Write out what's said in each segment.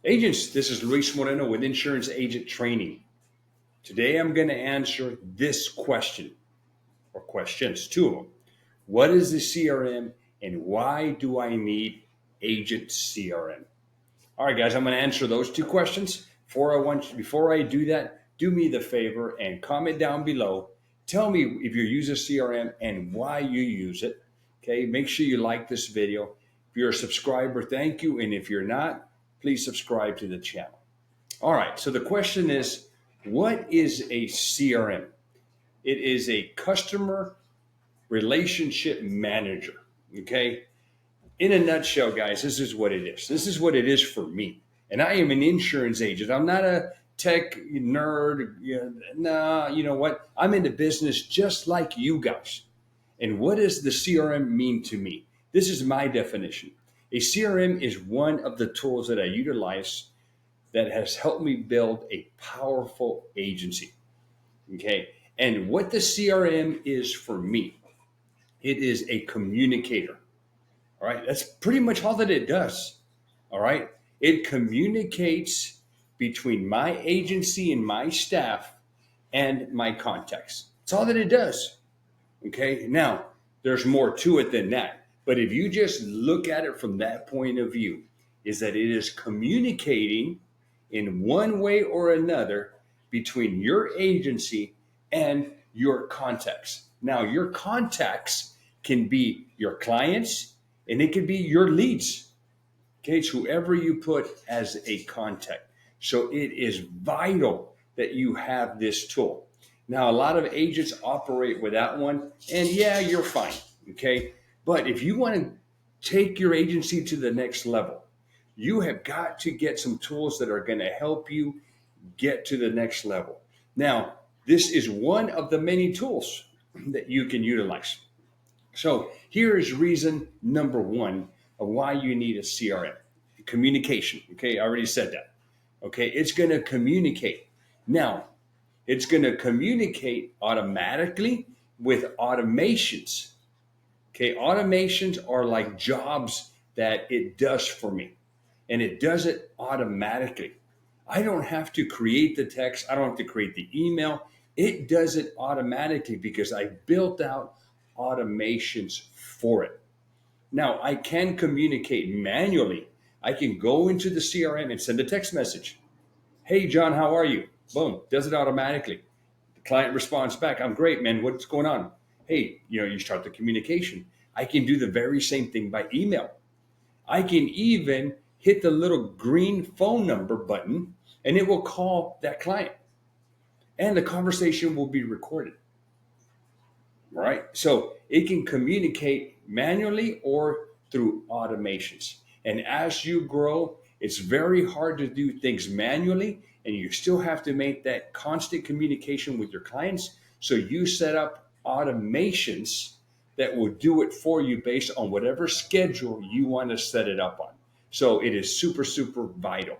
Agents, this is Luis Moreno with Insurance Agent Training. Today I'm going to answer this question, or questions, two of them. What is the CRM and why do I need Agent CRM? All right, guys, I'm going to answer those two questions. Before I do that, do me the favor and comment down below. Tell me if you use a CRM and why you use it. Okay, make sure you like this video. If you're a subscriber, thank you. And if you're not, please subscribe to the channel. All right, so the question is, what is a CRM? It is a customer relationship manager. Okay, in a nutshell, guys, this is what it is. This is what it is for me. And I am an insurance agent. I'm not a tech nerd. Nah, you know what? I'm in the business just like you guys. And what does the CRM mean to me? This is my definition. A CRM is one of the tools that I utilize that has helped me build a powerful agency. Okay. And what the CRM is for me, it is a communicator. All right. That's pretty much all that it does. All right. It communicates between my agency and my staff and my contacts. That's all that it does. Okay. Now, there's more to it than that. But if you just look at it from that point of view, is that it is communicating in one way or another between your agency and your contacts. Now, your contacts can be your clients and it can be your leads. Okay, it's whoever you put as a contact. So it is vital that you have this tool. Now, a lot of agents operate without one, and yeah, you're fine. Okay, but if you want to take your agency to the next level, you have got to get some tools that are going to help you get to the next level. Now, this is one of the many tools that you can utilize. So here is reason number one of why you need a CRM. Communication. Okay, I already said that. Okay, it's going to communicate. Now, it's going to communicate automatically with automations. Okay, automations are like jobs that it does for me, and it does it automatically. I don't have to create the text, I don't have to create the email. It does it automatically because I built out automations for it. Now, I can communicate manually. I can go into the CRM and send a text message. Hey, John, how are you? Boom, does it automatically. The client responds back, I'm great, man. What's going on? Hey, you start the communication. I can do the very same thing by email. I can even hit the little green phone number button and it will call that client. And the conversation will be recorded. Right? So it can communicate manually or through automations. And as you grow, it's very hard to do things manually, and you still have to make that constant communication with your clients. So you set up automations that will do it for you based on whatever schedule you want to set it up on. So it is super, super vital.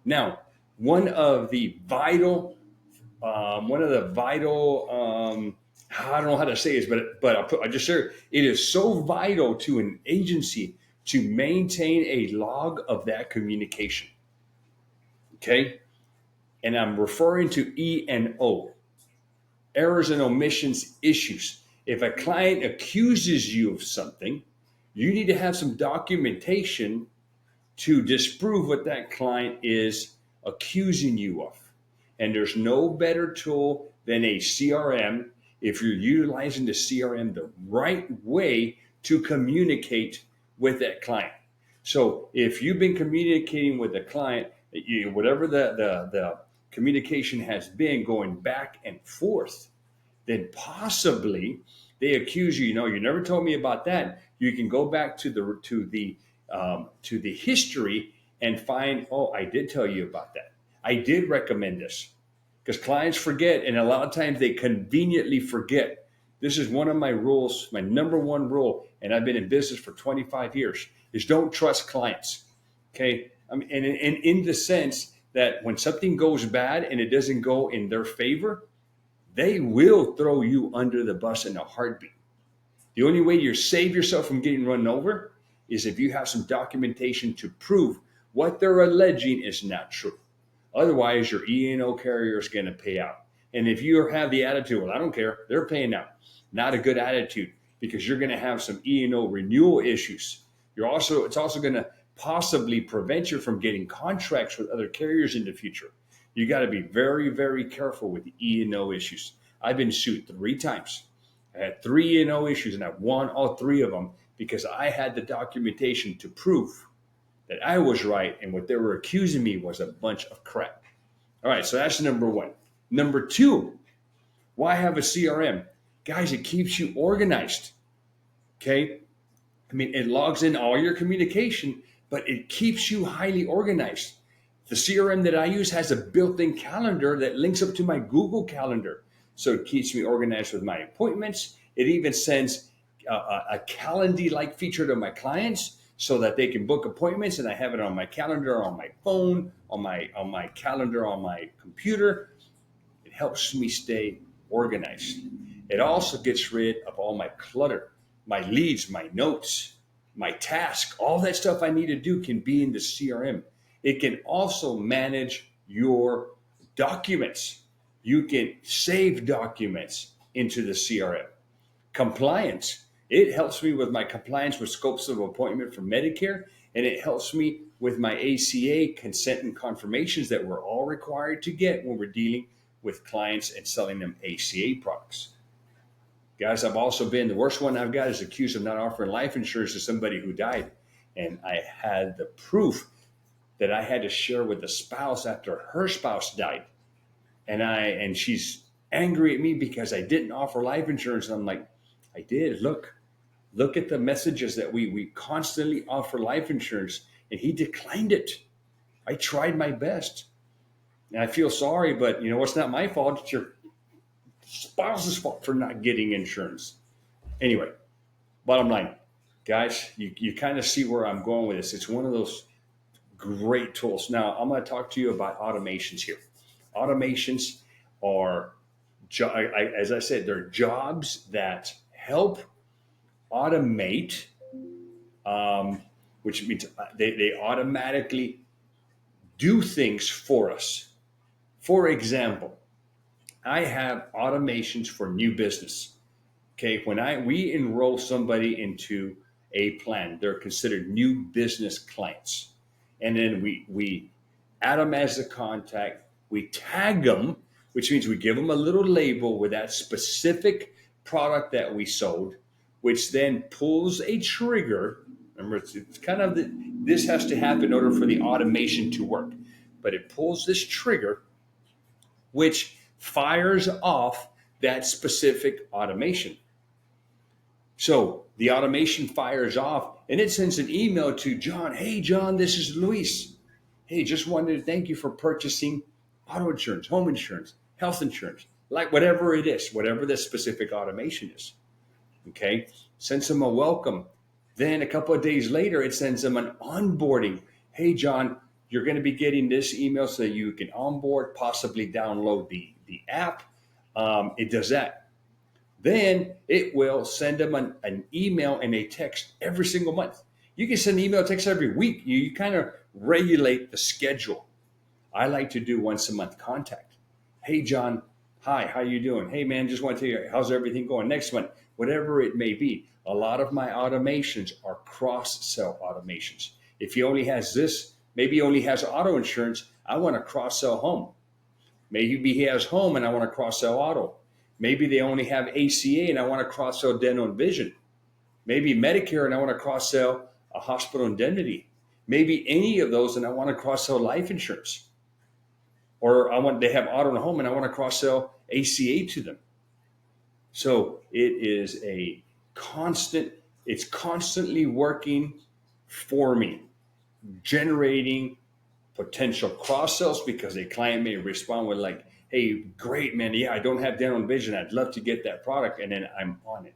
Now, one of the vital, I don't know how to say this, but I just share it is so vital to an agency to maintain a log of that communication. Okay, and I'm referring to E&O, errors and omissions issues. If a client accuses you of something, you need to have some documentation to disprove what that client is accusing you of. And there's no better tool than a CRM if you're utilizing the CRM the right way to communicate with that client. So if you've been communicating with the client, whatever the communication has been going back and forth, then possibly they accuse you. You never told me about that. You can go back to the history and find, oh, I did tell you about that. I did recommend this. Because clients forget, and a lot of times they conveniently forget. This is one of my rules, my number one rule, and I've been in business for 25 years, is don't trust clients. Okay? And in the sense that when something goes bad and it doesn't go in their favor, they will throw you under the bus in a heartbeat. The only way you save yourself from getting run over is if you have some documentation to prove what they're alleging is not true. Otherwise, your E&O carrier is going to pay out. And if you have the attitude, well, I don't care, they're paying out. Not a good attitude, because you're going to have some E&O renewal issues. It's also going to possibly prevent you from getting contracts with other carriers in the future. You got to be very, very careful with the E&O issues. I've been sued 3 times. I had 3 E&O issues, and I won all 3 of them because I had the documentation to prove that I was right, and what they were accusing me was a bunch of crap. All right, so that's number 1. Number 2, why have a CRM? Guys, it keeps you organized. Okay? I mean, it logs in all your communication, but it keeps you highly organized. The CRM that I use has a built-in calendar that links up to my Google Calendar. So it keeps me organized with my appointments. It even sends a Calendly-like feature to my clients so that they can book appointments, and I have it on my calendar, on my phone, on my calendar, on my computer. It helps me stay organized. It also gets rid of all my clutter, my leads, my notes, my task. All that stuff I need to do can be in the CRM. It can also manage your documents. You can save documents into the CRM. Compliance. It helps me with my compliance with scopes of appointment for Medicare, and it helps me with my ACA consent and confirmations that we're all required to get when we're dealing with clients and selling them ACA products. Guys, I've also been, the worst one I've got is accused of not offering life insurance to somebody who died. And I had the proof that I had to share with the spouse after her spouse died. And she's angry at me because I didn't offer life insurance. And I'm like, I did. Look at the messages that we constantly offer life insurance. And he declined it. I tried my best. And I feel sorry, but it's not my fault. It's your spouse's fault for not getting insurance. Anyway, bottom line, guys, you kind of see where I'm going with this. It's one of those great tools. Now, I'm going to talk to you about automations here. Automations are, as I said, they're jobs that help automate, which means they automatically do things for us. For example, I have automations for new business. Okay, when we enroll somebody into a plan, they're considered new business clients. And then we add them as a contact, we tag them, which means we give them a little label with that specific product that we sold, which then pulls a trigger. Remember, it's kind of this has to happen in order for the automation to work. But it pulls this trigger, which fires off that specific automation. So the automation fires off and it sends an email to John. Hey, John, this is Luis. Hey, just wanted to thank you for purchasing auto insurance, home insurance, health insurance, like whatever it is, whatever the specific automation is. Okay, sends them a welcome. Then a couple of days later, it sends them an onboarding. Hey, John, you're going to be getting this email so that you can onboard, possibly download the app. It does that. Then it will send them an email and a text every single month. You can send email, text every week. You kind of regulate the schedule. I like to do once a month contact. Hey, John, hi, how you doing? Hey, man, just want to tell you, how's everything going next month? Whatever it may be. A lot of my automations are cross-sell automations. If he only has this, maybe he only has auto insurance, I want to cross-sell home. Maybe he has home and I want to cross-sell auto. Maybe they only have ACA and I want to cross-sell dental and vision. Maybe Medicare and I want to cross-sell a hospital indemnity. Maybe any of those and I want to cross-sell life insurance. Or they have auto and home and I want to cross-sell ACA to them. So it is it's constantly working for me, generating potential cross-sells because a client may respond with like, hey, great, man. Yeah, I don't have dental and vision. I'd love to get that product. And then I'm on it.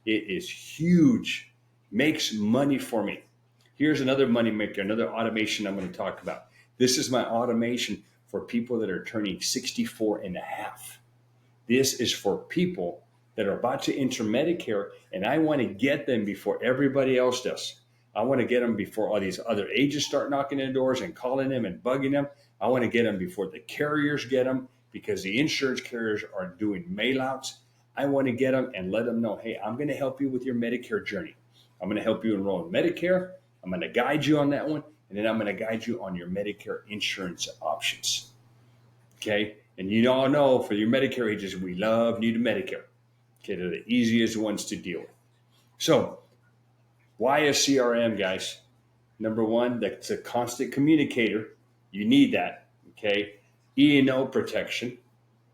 It is huge, makes money for me. Here's another money maker, another automation I'm going to talk about. This is my automation for people that are turning 64 and a half. This is for people that are about to enter Medicare, and I want to get them before everybody else does. I want to get them before all these other agents start knocking their doors and calling them and bugging them. I want to get them before the carriers get them, because the insurance carriers are doing mailouts. I want to get them and let them know, hey, I'm going to help you with your Medicare journey. I'm going to help you enroll in Medicare. I'm going to guide you on that one. And then I'm going to guide you on your Medicare insurance options. Okay. And you all know, for your Medicare agents, we love new to Medicare. Okay. They're the easiest ones to deal with. So why a CRM, guys? Number one, that's a constant communicator. You need that. Okay. E&O protection.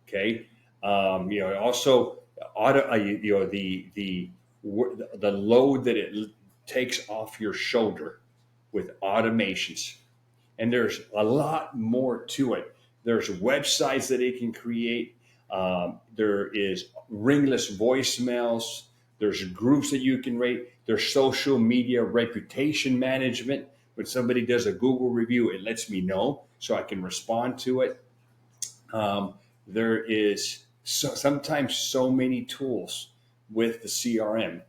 Okay. Also the load that it takes off your shoulder with automations. And there's a lot more to it. There's websites that it can create. There is ringless voicemails. There's groups that you can rate. There's social media reputation management. When somebody does a Google review, it lets me know so I can respond to it. There is sometimes so many tools with the CRM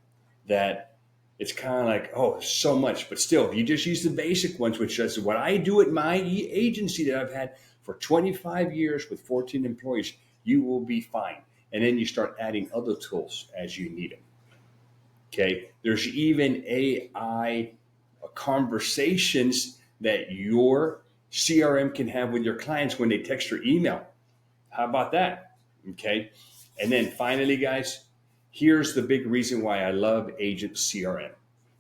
that it's kind of like, oh, so much. But still, if you just use the basic ones, which is what I do at my agency that I've had for 25 years with 14 employees, you will be fine. And then you start adding other tools as you need them. Okay. There's even AI conversations that your CRM can have with your clients when they text or email. How about that? Okay. And then finally, guys, here's the big reason why I love Agent CRM.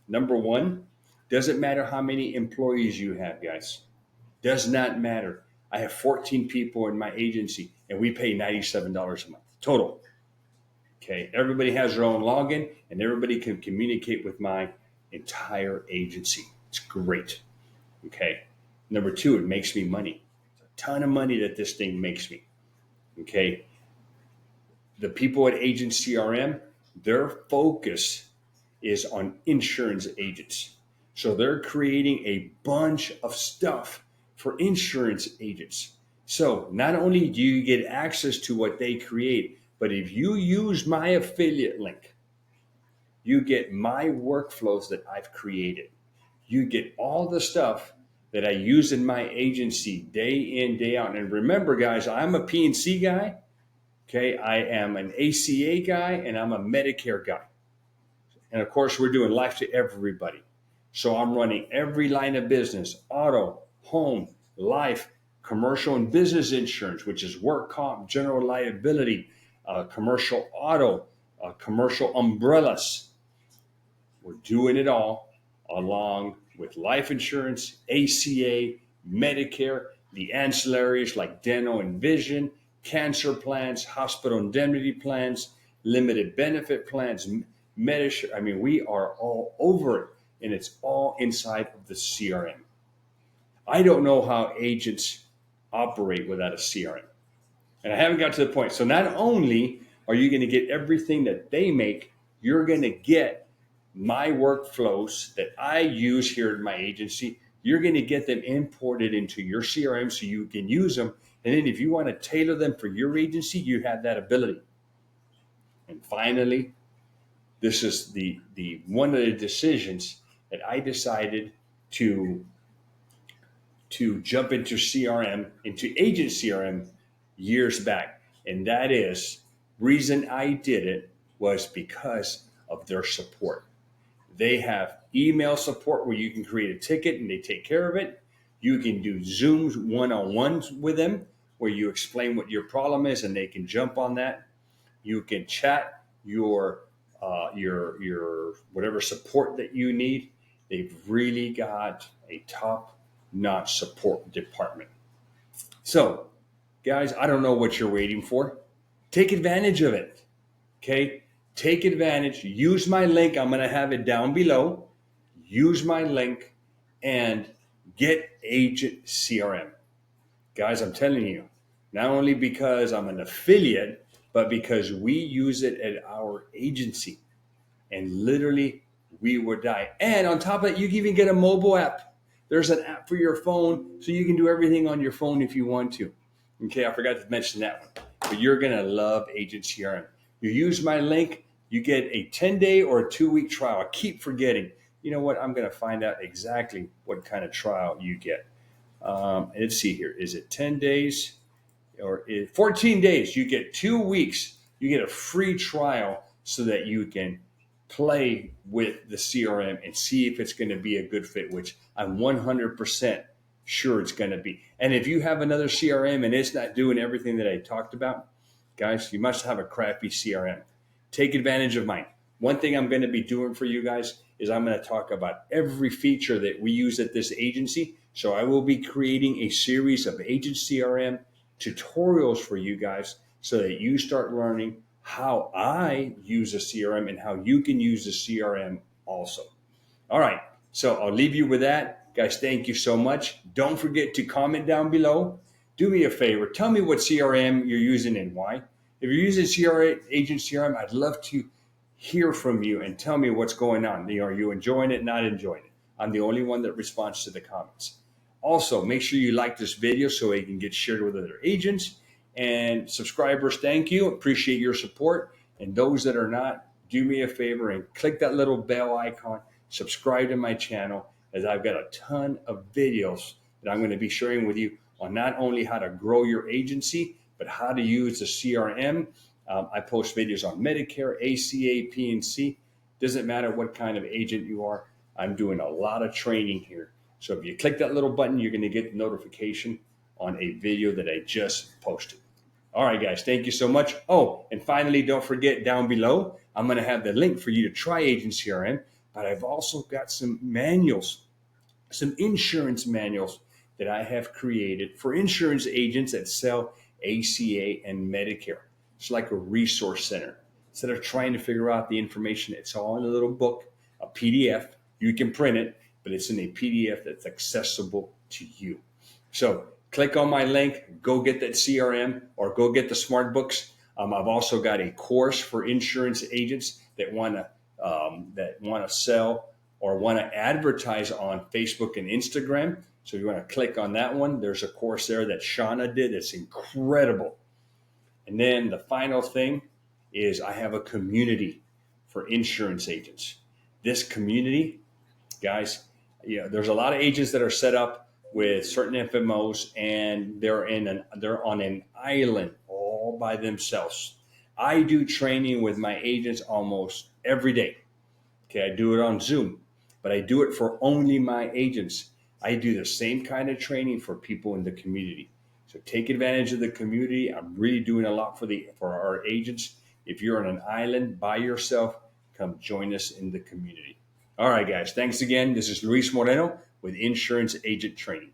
Number one, doesn't matter how many employees you have, guys. Does not matter. I have 14 people in my agency and we pay $97 a month total. Okay. Everybody has their own login and everybody can communicate with my entire agency. It's great. Okay. Number two, it makes me money. It's a ton of money that this thing makes me. Okay. The people at Agent CRM, their focus is on insurance agents. So they're creating a bunch of stuff for insurance agents. So not only do you get access to what they create, but if you use my affiliate link, you get my workflows that I've created. You get all the stuff that I use in my agency day in, day out. And remember, guys, I'm a P&C guy. Okay, I am an ACA guy and I'm a Medicare guy. And of course, we're doing life to everybody. So I'm running every line of business: auto, home, life, commercial and business insurance, which is work comp, general liability, commercial auto, commercial umbrellas. We're doing it all along with life insurance, ACA, Medicare, the ancillaries like dental and vision, cancer plans, hospital indemnity plans, limited benefit plans, Medicare. I mean, we are all over it, and it's all inside of the CRM. I don't know how agents operate without a CRM, and I haven't got to the point. So not only are you going to get everything that they make, you're going to get my workflows that I use here in my agency. You're going to get them imported into your CRM so you can use them. And then if you want to tailor them for your agency, you have that ability. And finally, this is the one of the decisions that I decided to jump into CRM, into agent CRM years back. And that is, reason I did it was because of their support. They have email support where you can create a ticket and they take care of it. You can do Zooms one-on-ones with them where you explain what your problem is and they can jump on that. You can chat your whatever support that you need. They've really got a top-notch support department. So, guys, I don't know what you're waiting for. Take advantage of it. Okay? Take advantage. Use my link. I'm going to have it down below. Use my link and get Agent CRM. Guys, I'm telling you, not only because I'm an affiliate, but because we use it at our agency. And literally, we would die. And on top of that, you can even get a mobile app. There's an app for your phone, so you can do everything on your phone if you want to. Okay, I forgot to mention that one. But you're going to love Agent CRM. You use my link, you get a 10-day or a 2-week trial. I keep forgetting. you know what, I'm going to find out exactly what kind of trial you get. Let's see here. Is it 10 days or 14 days? You get 2 weeks. You get a free trial so that you can play with the CRM and see if it's going to be a good fit, which I'm 100% sure it's going to be. And if you have another CRM and it's not doing everything that I talked about, guys, you must have a crappy CRM. Take advantage of mine. One thing I'm going to be doing for you guys is I'm going to talk about every feature that we use at this agency. So I will be creating a series of agent CRM tutorials for you guys so that you start learning how I use a CRM and how you can use a CRM also. All right, so I'll leave you with that. Guys, thank you so much. Don't forget to comment down below. Do me a favor. Tell me what CRM you're using and why. If you're using Agent CRM, I'd love to hear from you and tell me what's going on. Are you enjoying it, not enjoying it? I'm the only one that responds to the comments. Also, make sure you like this video so it can get shared with other agents. And subscribers, thank you. Appreciate your support. And those that are not, do me a favor and click that little bell icon. Subscribe to my channel, as I've got a ton of videos that I'm going to be sharing with you on not only how to grow your agency, but how to use the CRM. I post videos on Medicare, ACA, PNC. Doesn't matter what kind of agent you are. I'm doing a lot of training here. So if you click that little button, you're going to get the notification on a video that I just posted. All right, guys, thank you so much. Oh, and finally, don't forget down below, I'm going to have the link for you to try Agent CRM, but I've also got some manuals, some insurance manuals that I have created for insurance agents that sell ACA and Medicare. It's like a resource center. Instead of trying to figure out the information, it's all in a little book, a PDF. You can print it, but it's in a PDF that's accessible to you. So click on my link, go get that CRM or go get the smart books. I've also got a course for insurance agents that want to sell or want to advertise on Facebook and Instagram. So you want to click on that one. There's a course there that Shauna did. It's incredible. And then the final thing is I have a community for insurance agents. This community, guys, there's a lot of agents that are set up with certain FMOs and they're on an island all by themselves. I do training with my agents almost every day. Okay, I do it on Zoom, but I do it for only my agents. I do the same kind of training for people in the community. So take advantage of the community. I'm really doing a lot for our agents. If you're on an island by yourself, come join us in the community. All right, guys. Thanks again. This is Luis Moreno with Insurance Agent Training.